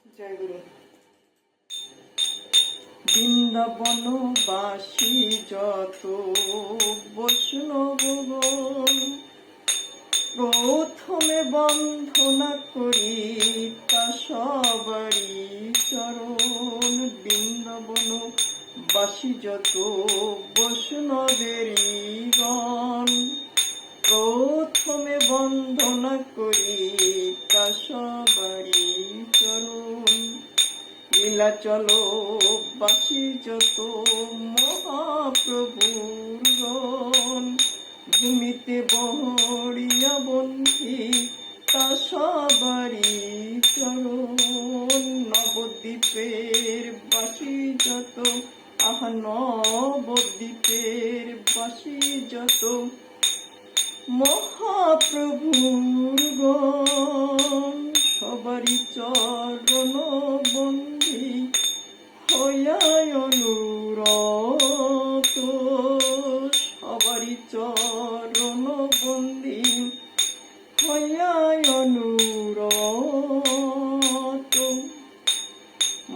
জয় গুরু। বৃন্দাবনবাসী যত বৈষ্ণবগণ প্রথমে বন্ধনা করি তা সবারই চরণ। বৃন্দাবনবাসী যত বৈষ্ণবেরই গণ প্রথমে বন্দনা করি তা সবারই চরণ। লীলাচল বাসী যত মহাপ্রভুর গণ ভূমিতে বহরিয়া বন্ধি তা সবারই চরণ। নবদ্বীপের বাসী যত নবদ্বীপের বাসী যত মহাপ্রভুর গণ সবারই চরণ বন্দী হইয়ায় অনুরত। সবারই চরণ বন্দী হইয়ায় অনুরত।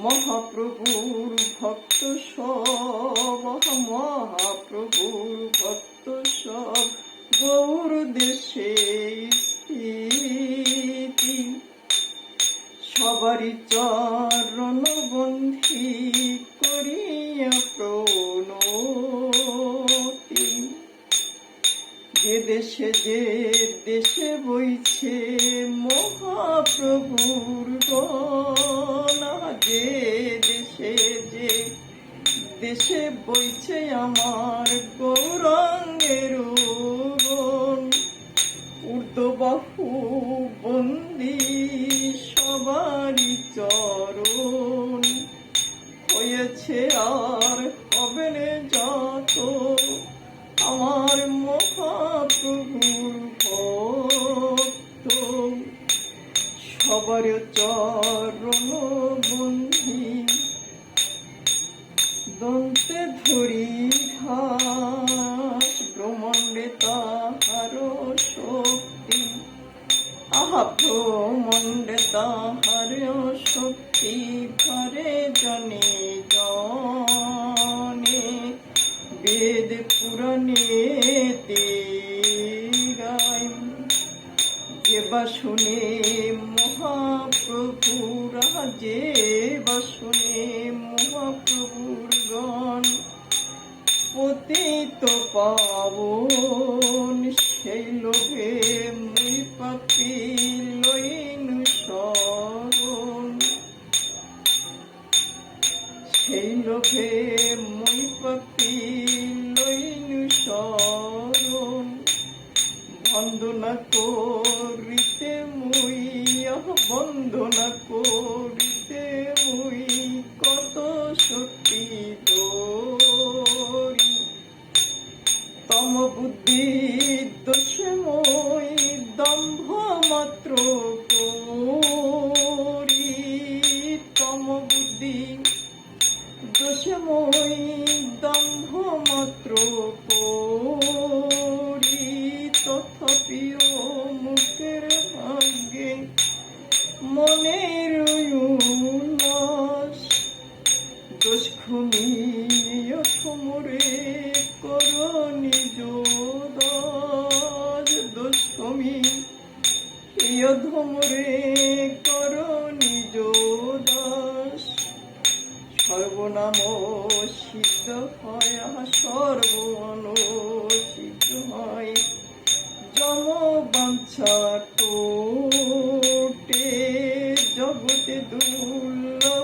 মহাপ্রভুর ভক্ত সব মহাপ্রভুর ভক্ত সব গৌর দেশে স্থিতি সবারই চরণ বন্ধি করিয়া প্রণতি। যে দেশে বইছে মহাপ্রভুর গণ যে দেশে বইছে আমার গৌরাঙ্গের গণ ঊর্ধ্ববাহু বন্দী সবারই চরণ হয়েছে আর হবে না যত আমার মহাপ্রভুর ভক্ত সবার চরণ বন্ধি দন্তে ধরি ঘাস ব্রহ্মাণ্ডে তাহার শক্তি ব্রহ্মাণ্ডে তাহার শক্তি ঘরে জনে জনে বেদ পুরাণে গায়। যে বা শুনে মহাপ্রভুর যে বা শুনে মহাপ্রভুর গণ পতিত পাবন সেই লোভে মুই পাপি লইনু শরণ। সেই লোভে মুই পাপি লইনু শরণ। বন্দনা করিতে মুই বন্দনা করিতে মুই কত শক্তি দরি। তম বুদ্ধি দোষে মই দম্ভ মাত্র করি। তম বুদ্ধি দোষে মই দম্ভ মাত্র করি। তথাপিও মুখের ভাগ্যে মনের উল্লাস দোষ ঘুমিয়ে থমরে কর নিজ দাস। দোষ ঘুমিয়ে থমরে কর নিজ দাস। সর্বনাম সিদ্ধ হয় সর্বন সিদ্ধ হয়। যম বাঞ্ছা টোটে জগতে দুর্লভ